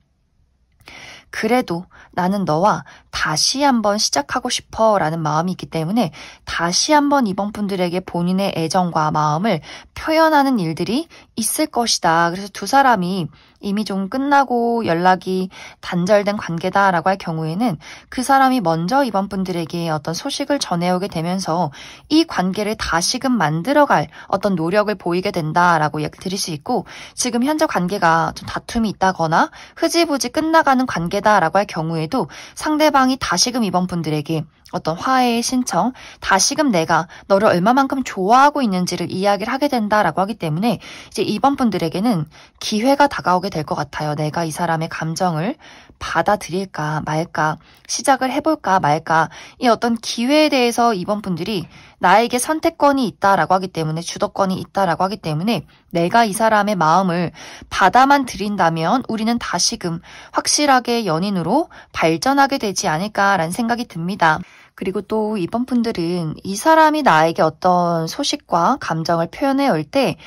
그래도 나는 너와 다시 한번 시작하고 싶어 라는 마음이 있기 때문에 다시 한번 이번 분들에게 본인의 애정과 마음을 표현하는 일들이 있을 것이다. 그래서 두 사람이 이미 좀 끝나고 연락이 단절된 관계다라고 할 경우에는 그 사람이 먼저 이번 분들에게 어떤 소식을 전해오게 되면서 이 관계를 다시금 만들어갈 어떤 노력을 보이게 된다라고 이야기 드릴 수 있고 지금 현재 관계가 좀 다툼이 있다거나 흐지부지 끝나가는 관계다라고 할 경우에도 상대방이 다시금 이번 분들에게 어떤 화해의 신청, 다시금 내가 너를 얼마만큼 좋아하고 있는지를 이야기를 하게 된다라고 하기 때문에 이제 이번 분들에게는 기회가 다가오게 될 것 같아요. 내가 이 사람의 감정을 받아들일까 말까, 시작을 해볼까 말까 이 어떤 기회에 대해서 이번 분들이 나에게 선택권이 있다라고 하기 때문에 주도권이 있다라고 하기 때문에 내가 이 사람의 마음을 받아만 들인다면 우리는 다시금 확실하게 연인으로 발전하게 되지 않을까라는 생각이 듭니다. 그리고 또 이번 분들은 이 사람이 나에게 어떤 소식과 감정을 표현해 올 때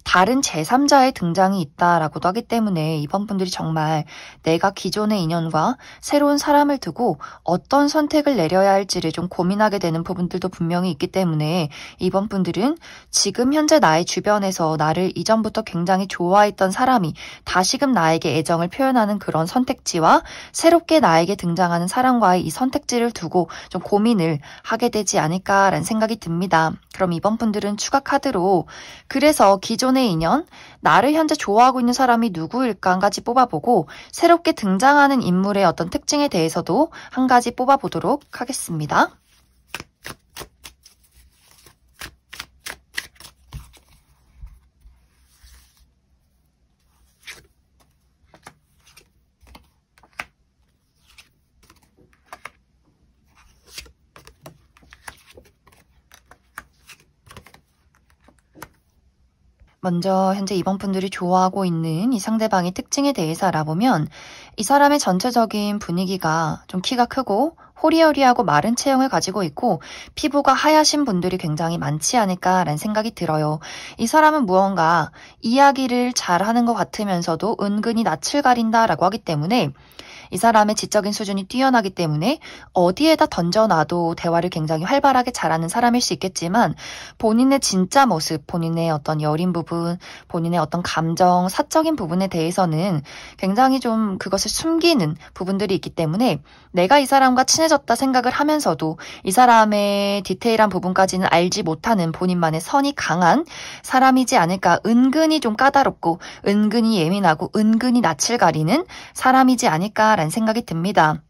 다른 제3자의 등장이 있다라고도 하기 때문에 이번 분들이 정말 내가 기존의 인연과 새로운 사람을 두고 어떤 선택을 내려야 할지를 좀 고민하게 되는 부분들도 분명히 있기 때문에 이번 분들은 지금 현재 나의 주변에서 나를 이전부터 굉장히 좋아했던 사람이 다시금 나에게 애정을 표현하는 그런 선택지와 새롭게 나에게 등장하는 사람과의 이 선택지를 두고 좀 고민을 하게 되지 않을까라는 생각이 듭니다. 그럼 이번 분들은 추가 카드로 그래서 기존 기존의 인연, 나를 현재 좋아하고 있는 사람이 누구일까 한 가지 뽑아보고 새롭게 등장하는 인물의 어떤 특징에 대해서도 한 가지 뽑아보도록 하겠습니다. 먼저 현재 이번 분들이 좋아하고 있는 이 상대방의 특징에 대해서 알아보면 이 사람의 전체적인 분위기가 좀 키가 크고 호리호리하고 마른 체형을 가지고 있고 피부가 하얗신 분들이 굉장히 많지 않을까라는 생각이 들어요. 이 사람은 무언가 이야기를 잘하는 것 같으면서도 은근히 낯을 가린다라고 하기 때문에 이 사람의 지적인 수준이 뛰어나기 때문에 어디에다 던져놔도 대화를 굉장히 활발하게 잘하는 사람일 수 있겠지만 본인의 진짜 모습, 본인의 어떤 여린 부분, 본인의 어떤 감정, 사적인 부분에 대해서는 굉장히 좀 그것을 숨기는 부분들이 있기 때문에 내가 이 사람과 친해졌다 생각을 하면서도 이 사람의 디테일한 부분까지는 알지 못하는 본인만의 선이 강한 사람이지 않을까, 은근히 좀 까다롭고 은근히 예민하고 은근히 낯을 가리는 사람이지 않을까 라는 생각이 듭니다.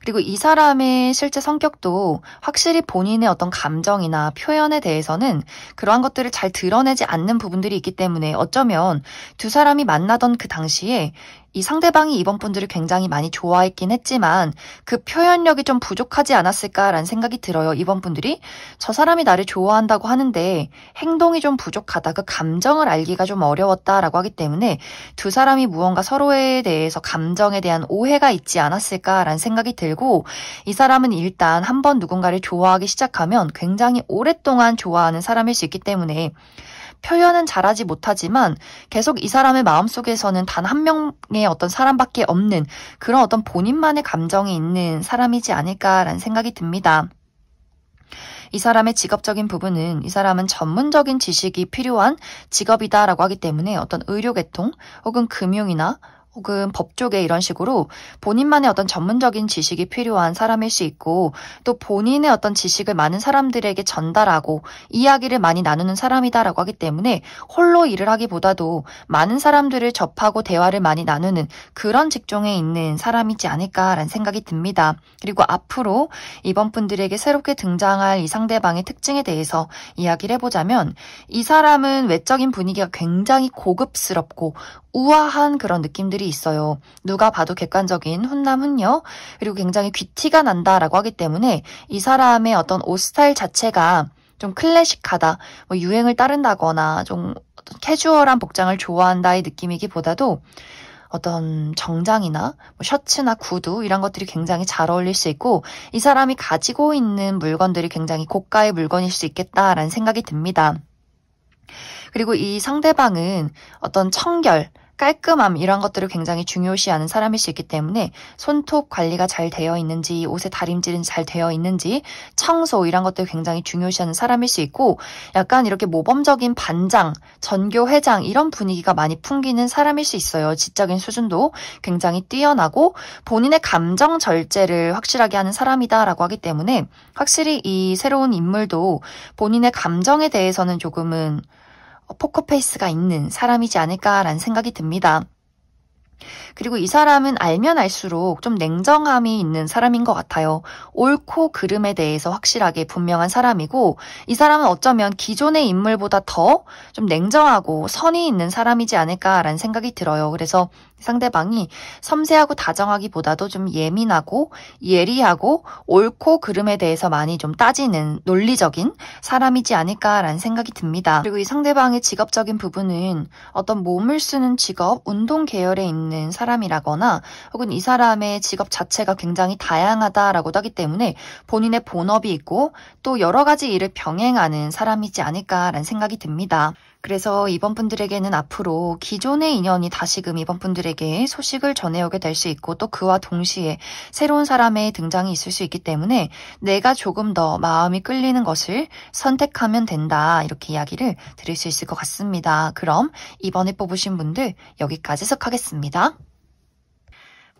그리고 이 사람의 실제 성격도 확실히 본인의 어떤 감정이나 표현에 대해서는 그러한 것들을 잘 드러내지 않는 부분들이 있기 때문에 어쩌면 두 사람이 만나던 그 당시에 이 상대방이 이번 분들을 굉장히 많이 좋아했긴 했지만 그 표현력이 좀 부족하지 않았을까라는 생각이 들어요. 이번 분들이 저 사람이 나를 좋아한다고 하는데 행동이 좀 부족하다, 그 감정을 알기가 좀 어려웠다라고 하기 때문에 두 사람이 무언가 서로에 대해서 감정에 대한 오해가 있지 않았을까라는 생각이 들고 이 사람은 일단 한번 누군가를 좋아하기 시작하면 굉장히 오랫동안 좋아하는 사람일 수 있기 때문에 표현은 잘하지 못하지만 계속 이 사람의 마음속에서는 단 한 명의 어떤 사람밖에 없는 그런 어떤 본인만의 감정이 있는 사람이지 않을까라는 생각이 듭니다. 이 사람의 직업적인 부분은 이 사람은 전문적인 지식이 필요한 직업이다라고 하기 때문에 어떤 의료계통 혹은 금융이나 혹은 법 쪽에 이런 식으로 본인만의 어떤 전문적인 지식이 필요한 사람일 수 있고 또 본인의 어떤 지식을 많은 사람들에게 전달하고 이야기를 많이 나누는 사람이다라고 하기 때문에 홀로 일을 하기보다도 많은 사람들을 접하고 대화를 많이 나누는 그런 직종에 있는 사람이지 않을까라는 생각이 듭니다. 그리고 앞으로 이번 분들에게 새롭게 등장할 이 상대방의 특징에 대해서 이야기를 해보자면 이 사람은 외적인 분위기가 굉장히 고급스럽고 우아한 그런 느낌들이 있어요. 누가 봐도 객관적인 훈남 훈녀 그리고 굉장히 귀티가 난다라고 하기 때문에 이 사람의 어떤 옷 스타일 자체가 좀 클래식하다, 뭐 유행을 따른다거나 좀 캐주얼한 복장을 좋아한다의 느낌이기보다도 어떤 정장이나 뭐 셔츠나 구두 이런 것들이 굉장히 잘 어울릴 수 있고 이 사람이 가지고 있는 물건들이 굉장히 고가의 물건일 수 있겠다라는 생각이 듭니다. 그리고 이 상대방은 어떤 청결, 깔끔함 이런 것들을 굉장히 중요시하는 사람일 수 있기 때문에 손톱 관리가 잘 되어 있는지, 옷의 다림질은 잘 되어 있는지, 청소 이런 것들을 굉장히 중요시하는 사람일 수 있고 약간 이렇게 모범적인 반장, 전교 회장 이런 분위기가 많이 풍기는 사람일 수 있어요. 지적인 수준도 굉장히 뛰어나고 본인의 감정 절제를 확실하게 하는 사람이다라고 하기 때문에 확실히 이 새로운 인물도 본인의 감정에 대해서는 조금은 포커페이스가 있는 사람이지 않을까라는 생각이 듭니다. 그리고 이 사람은 알면 알수록 좀 냉정함이 있는 사람인 것 같아요. 옳고 그름에 대해서 확실하게 분명한 사람이고 이 사람은 어쩌면 기존의 인물보다 더 좀 냉정하고 선이 있는 사람이지 않을까라는 생각이 들어요. 그래서 상대방이 섬세하고 다정하기보다도 좀 예민하고 예리하고 옳고 그름에 대해서 많이 좀 따지는 논리적인 사람이지 않을까라는 생각이 듭니다. 그리고 이 상대방의 직업적인 부분은 어떤 몸을 쓰는 직업, 운동 계열에 있는 사람이라거나 혹은 이 사람의 직업 자체가 굉장히 다양하다라고도 하기 때문에 본인의 본업이 있고 또 여러 가지 일을 병행하는 사람이지 않을까라는 생각이 듭니다. 그래서 이번 분들에게는 앞으로 기존의 인연이 다시금 이번 분들에게 소식을 전해오게 될 수 있고 또 그와 동시에 새로운 사람의 등장이 있을 수 있기 때문에 내가 조금 더 마음이 끌리는 것을 선택하면 된다 이렇게 이야기를 드릴 수 있을 것 같습니다. 그럼 이번에 뽑으신 분들 여기까지 해석하겠습니다.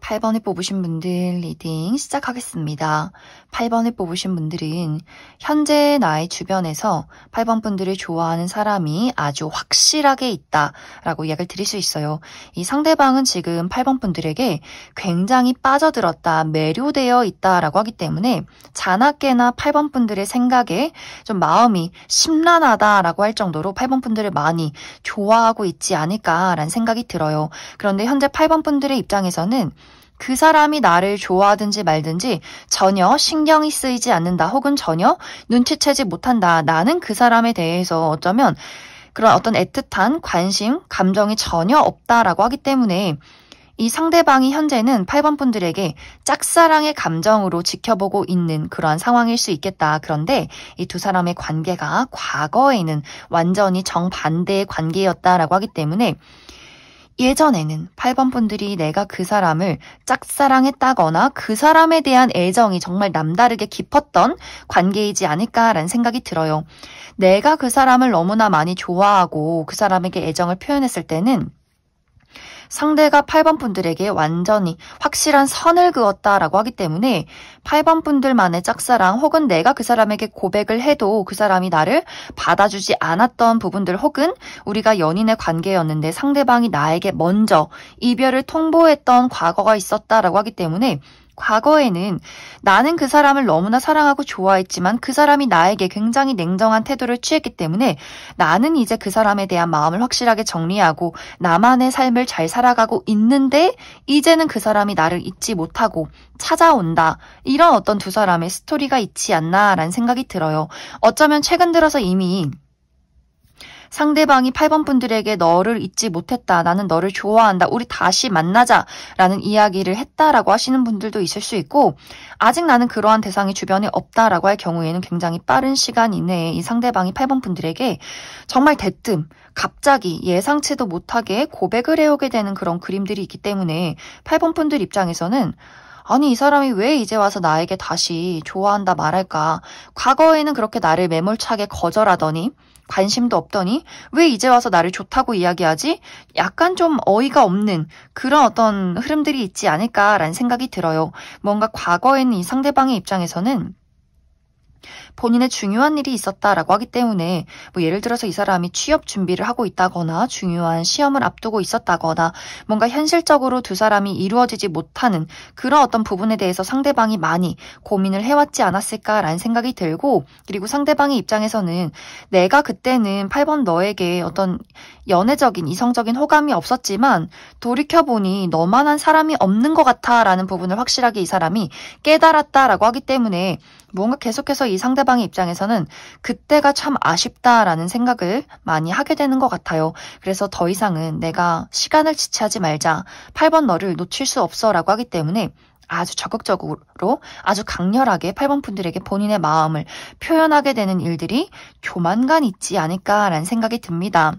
8번을 뽑으신 분들 리딩 시작하겠습니다. 8번을 뽑으신 분들은 현재 나의 주변에서 8번 분들을 좋아하는 사람이 아주 확실하게 있다라고 이야기를 드릴 수 있어요. 이 상대방은 지금 8번 분들에게 굉장히 빠져들었다, 매료되어 있다라고 하기 때문에 자나깨나 8번 분들의 생각에 좀 마음이 심란하다라고 할 정도로 8번 분들을 많이 좋아하고 있지 않을까라는 생각이 들어요. 그런데 현재 8번 분들의 입장에서는 그 사람이 나를 좋아하든지 말든지 전혀 신경이 쓰이지 않는다, 혹은 전혀 눈치채지 못한다. 나는 그 사람에 대해서 어쩌면 그런 어떤 애틋한 관심, 감정이 전혀 없다라고 하기 때문에 이 상대방이 현재는 8번 분들에게 짝사랑의 감정으로 지켜보고 있는 그러한 상황일 수 있겠다. 그런데 이 두 사람의 관계가 과거에는 완전히 정반대의 관계였다라고 하기 때문에 예전에는 8번 분들이 내가 그 사람을 짝사랑했다거나 그 사람에 대한 애정이 정말 남다르게 깊었던 관계이지 않을까라는 생각이 들어요. 내가 그 사람을 너무나 많이 좋아하고 그 사람에게 애정을 표현했을 때는 상대가 8번 분들에게 완전히 확실한 선을 그었다라고 하기 때문에 8번 분들만의 짝사랑, 혹은 내가 그 사람에게 고백을 해도 그 사람이 나를 받아주지 않았던 부분들, 혹은 우리가 연인의 관계였는데 상대방이 나에게 먼저 이별을 통보했던 과거가 있었다라고 하기 때문에 과거에는 나는 그 사람을 너무나 사랑하고 좋아했지만 그 사람이 나에게 굉장히 냉정한 태도를 취했기 때문에 나는 이제 그 사람에 대한 마음을 확실하게 정리하고 나만의 삶을 잘 살아가고 있는데 이제는 그 사람이 나를 잊지 못하고 찾아온다. 이런 어떤 두 사람의 스토리가 있지 않나라는 생각이 들어요. 어쩌면 최근 들어서 이미 상대방이 8번 분들에게 너를 잊지 못했다, 나는 너를 좋아한다, 우리 다시 만나자 라는 이야기를 했다라고 하시는 분들도 있을 수 있고, 아직 나는 그러한 대상이 주변에 없다라고 할 경우에는 굉장히 빠른 시간 이내에 이 상대방이 8번 분들에게 정말 대뜸 갑자기 예상치도 못하게 고백을 해오게 되는 그런 그림들이 있기 때문에 8번 분들 입장에서는 아니, 이 사람이 왜 이제 와서 나에게 다시 좋아한다 말할까? 과거에는 그렇게 나를 매몰차게 거절하더니 관심도 없더니 왜 이제 와서 나를 좋다고 이야기하지? 약간 좀 어이가 없는 그런 어떤 흐름들이 있지 않을까라는 생각이 들어요. 뭔가 과거에는 이 상대방의 입장에서는 본인의 중요한 일이 있었다라고 하기 때문에 뭐 예를 들어서 이 사람이 취업 준비를 하고 있다거나 중요한 시험을 앞두고 있었다거나 뭔가 현실적으로 두 사람이 이루어지지 못하는 그런 어떤 부분에 대해서 상대방이 많이 고민을 해왔지 않았을까라는 생각이 들고, 그리고 상대방의 입장에서는 내가 그때는 8번 너에게 어떤 연애적인 이성적인 호감이 없었지만 돌이켜보니 너만한 사람이 없는 것 같아라는 부분을 확실하게 이 사람이 깨달았다라고 하기 때문에 뭔가 계속해서 이 상대방의 입장에서는 그때가 참 아쉽다라는 생각을 많이 하게 되는 것 같아요. 그래서 더 이상은 내가 시간을 지체하지 말자, 8번 너를 놓칠 수 없어 라고 하기 때문에 아주 적극적으로 아주 강렬하게 8번 분들에게 본인의 마음을 표현하게 되는 일들이 조만간 있지 않을까라는 생각이 듭니다.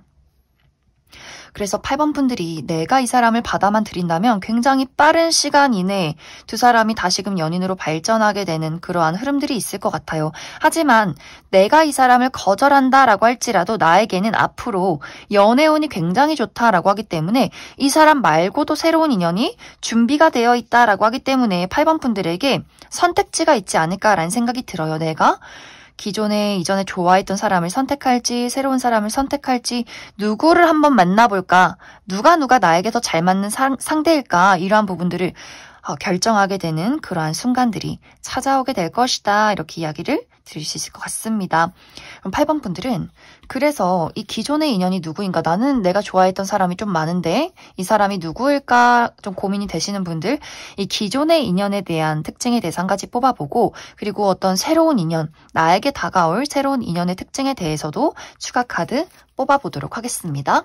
그래서 8번 분들이 내가 이 사람을 받아만 들인다면 굉장히 빠른 시간 이내에 두 사람이 다시금 연인으로 발전하게 되는 그러한 흐름들이 있을 것 같아요. 하지만 내가 이 사람을 거절한다라고 할지라도 나에게는 앞으로 연애운이 굉장히 좋다라고 하기 때문에 이 사람 말고도 새로운 인연이 준비가 되어 있다라고 하기 때문에 8번 분들에게 선택지가 있지 않을까라는 생각이 들어요. 내가 이전에 좋아했던 사람을 선택할지 새로운 사람을 선택할지 누구를 한번 만나볼까, 누가 나에게 더 잘 맞는 상대일까, 이러한 부분들을 결정하게 되는 그러한 순간들이 찾아오게 될 것이다, 이렇게 이야기를 드릴 수 있을 것 같습니다. 그럼 8번 분들은 그래서 이 기존의 인연이 누구인가, 나는 내가 좋아했던 사람이 좀 많은데 이 사람이 누구일까 좀 고민이 되시는 분들, 이 기존의 인연에 대한 특징의 대상까지 뽑아보고, 그리고 어떤 새로운 인연, 나에게 다가올 새로운 인연의 특징에 대해서도 추가 카드 뽑아보도록 하겠습니다.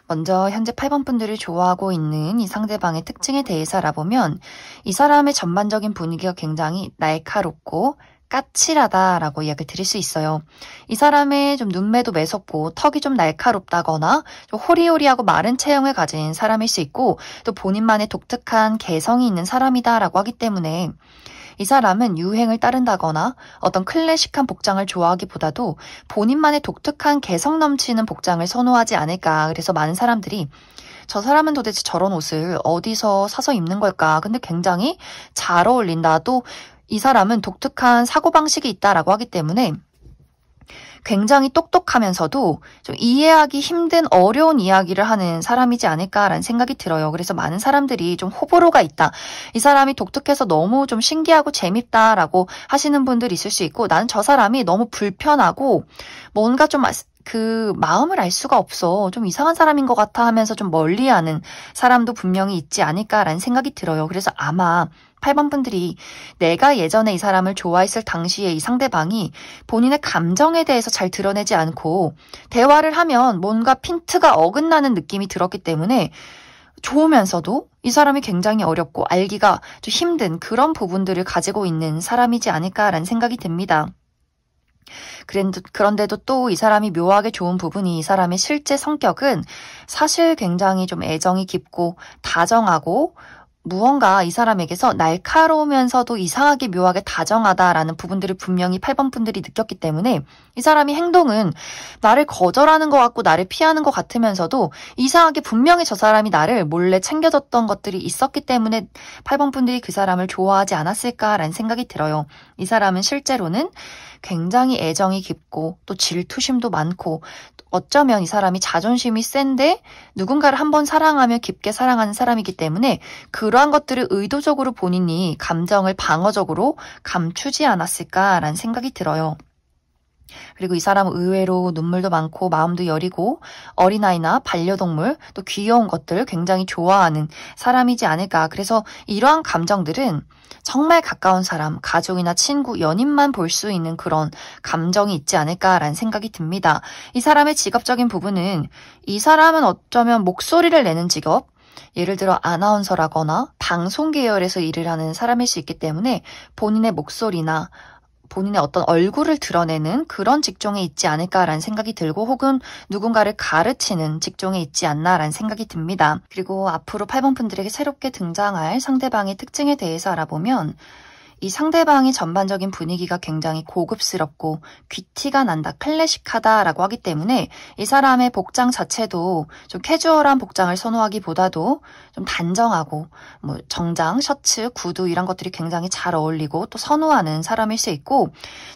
먼저 현재 8번 분들을 좋아하고 있는 이 상대방의 특징에 대해서 알아보면 이 사람의 전반적인 분위기가 굉장히 날카롭고 까칠하다라고 이야기를 드릴 수 있어요. 이 사람의 좀 눈매도 매섭고 턱이 좀 날카롭다거나 좀 호리호리하고 마른 체형을 가진 사람일 수 있고 또 본인만의 독특한 개성이 있는 사람이다라고 하기 때문에 이 사람은 유행을 따른다거나 어떤 클래식한 복장을 좋아하기보다도 본인만의 독특한 개성 넘치는 복장을 선호하지 않을까. 그래서 많은 사람들이 저 사람은 도대체 저런 옷을 어디서 사서 입는 걸까? 근데 굉장히 잘 어울린다. 또 이 사람은 독특한 사고방식이 있다라고 하기 때문에 굉장히 똑똑하면서도 좀 이해하기 힘든 어려운 이야기를 하는 사람이지 않을까라는 생각이 들어요. 그래서 많은 사람들이 좀 호불호가 있다. 이 사람이 독특해서 너무 좀 신기하고 재밌다라고 하시는 분들이 있을 수 있고 나는 저 사람이 너무 불편하고 뭔가 좀 그 마음을 알 수가 없어. 좀 이상한 사람인 것 같아 하면서 좀 멀리하는 사람도 분명히 있지 않을까라는 생각이 들어요. 그래서 아마 8번 분들이 내가 예전에 이 사람을 좋아했을 당시에 이 상대방이 본인의 감정에 대해서 잘 드러내지 않고 대화를 하면 뭔가 핀트가 어긋나는 느낌이 들었기 때문에 좋으면서도 이 사람이 굉장히 어렵고 알기가 좀 힘든 그런 부분들을 가지고 있는 사람이지 않을까라는 생각이 듭니다. 그런데도 또 이 사람이 묘하게 좋은 부분이 이 사람의 실제 성격은 사실 굉장히 좀 애정이 깊고 다정하고 무언가 이 사람에게서 날카로우면서도 이상하게 묘하게 다정하다라는 부분들을 분명히 8번 분들이 느꼈기 때문에 이 사람이 행동은 나를 거절하는 것 같고 나를 피하는 것 같으면서도 이상하게 분명히 저 사람이 나를 몰래 챙겨줬던 것들이 있었기 때문에 8번 분들이 그 사람을 좋아하지 않았을까라는 생각이 들어요. 이 사람은 실제로는 굉장히 애정이 깊고 또 질투심도 많고 어쩌면 이 사람이 자존심이 센데 누군가를 한번 사랑하면 깊게 사랑하는 사람이기 때문에 그러한 것들을 의도적으로 본인이 감정을 방어적으로 감추지 않았을까라는 생각이 들어요. 그리고 이 사람은 의외로 눈물도 많고 마음도 여리고 어린아이나 반려동물 또 귀여운 것들 굉장히 좋아하는 사람이지 않을까. 그래서 이러한 감정들은 정말 가까운 사람, 가족이나 친구, 연인만 볼 수 있는 그런 감정이 있지 않을까라는 생각이 듭니다. 이 사람의 직업적인 부분은 이 사람은 어쩌면 목소리를 내는 직업, 예를 들어 아나운서라거나 방송 계열에서 일을 하는 사람일 수 있기 때문에 본인의 목소리나 본인의 어떤 얼굴을 드러내는 그런 직종에 있지 않을까라는 생각이 들고 혹은 누군가를 가르치는 직종에 있지 않나라는 생각이 듭니다. 그리고 앞으로 8번 분들에게 새롭게 등장할 상대방의 특징에 대해서 알아보면 이 상대방의 전반적인 분위기가 굉장히 고급스럽고 귀티가 난다, 클래식하다라고 하기 때문에 이 사람의 복장 자체도 좀 캐주얼한 복장을 선호하기보다도 좀 단정하고 뭐 정장, 셔츠, 구두 이런 것들이 굉장히 잘 어울리고 또 선호하는 사람일 수 있고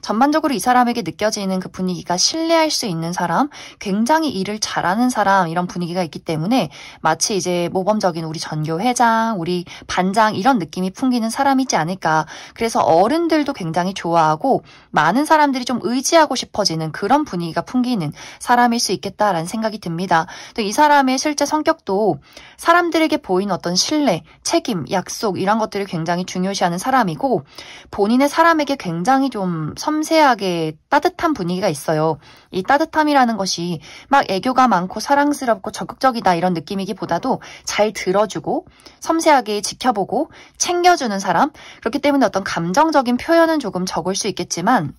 전반적으로 이 사람에게 느껴지는 그 분위기가 신뢰할 수 있는 사람, 굉장히 일을 잘하는 사람 이런 분위기가 있기 때문에 마치 이제 모범적인 우리 전교 회장, 우리 반장 이런 느낌이 풍기는 사람이지 않을까. 그래서 어른들도 굉장히 좋아하고 많은 사람들이 좀 의지하고 싶어지는 그런 분위기가 풍기는 사람일 수 있겠다라는 생각이 듭니다. 또 이 사람의 실제 성격도 사람들에게 보이는 어떤 신뢰, 책임, 약속 이런 것들을 굉장히 중요시하는 사람이고 본인의 사람에게 굉장히 좀 섬세하게 따뜻한 분위기가 있어요. 이 따뜻함이라는 것이 막 애교가 많고 사랑스럽고 적극적이다 이런 느낌이기보다도 잘 들어주고 섬세하게 지켜보고 챙겨주는 사람. 그렇기 때문에 어떤 감정적인 표현은 조금 적을 수 있겠지만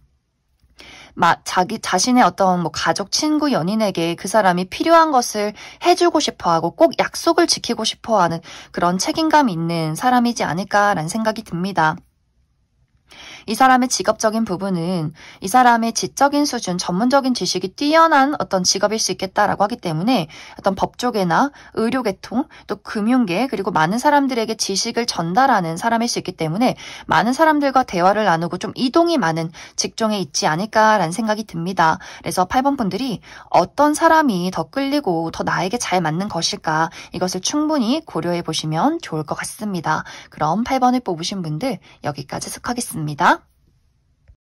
자기 자신의 어떤 뭐 가족, 친구, 연인에게 그 사람이 필요한 것을 해주고 싶어하고 꼭 약속을 지키고 싶어하는 그런 책임감이 있는 사람이지 않을까라는 생각이 듭니다. 이 사람의 직업적인 부분은 이 사람의 지적인 수준, 전문적인 지식이 뛰어난 어떤 직업일 수 있겠다라고 하기 때문에 어떤 법조계나 의료계통, 또 금융계, 그리고 많은 사람들에게 지식을 전달하는 사람일 수 있기 때문에 많은 사람들과 대화를 나누고 좀 이동이 많은 직종에 있지 않을까라는 생각이 듭니다. 그래서 8번 분들이 어떤 사람이 더 끌리고 더 나에게 잘 맞는 것일까 이것을 충분히 고려해 보시면 좋을 것 같습니다. 그럼 8번을 뽑으신 분들 여기까지 속하겠습니다.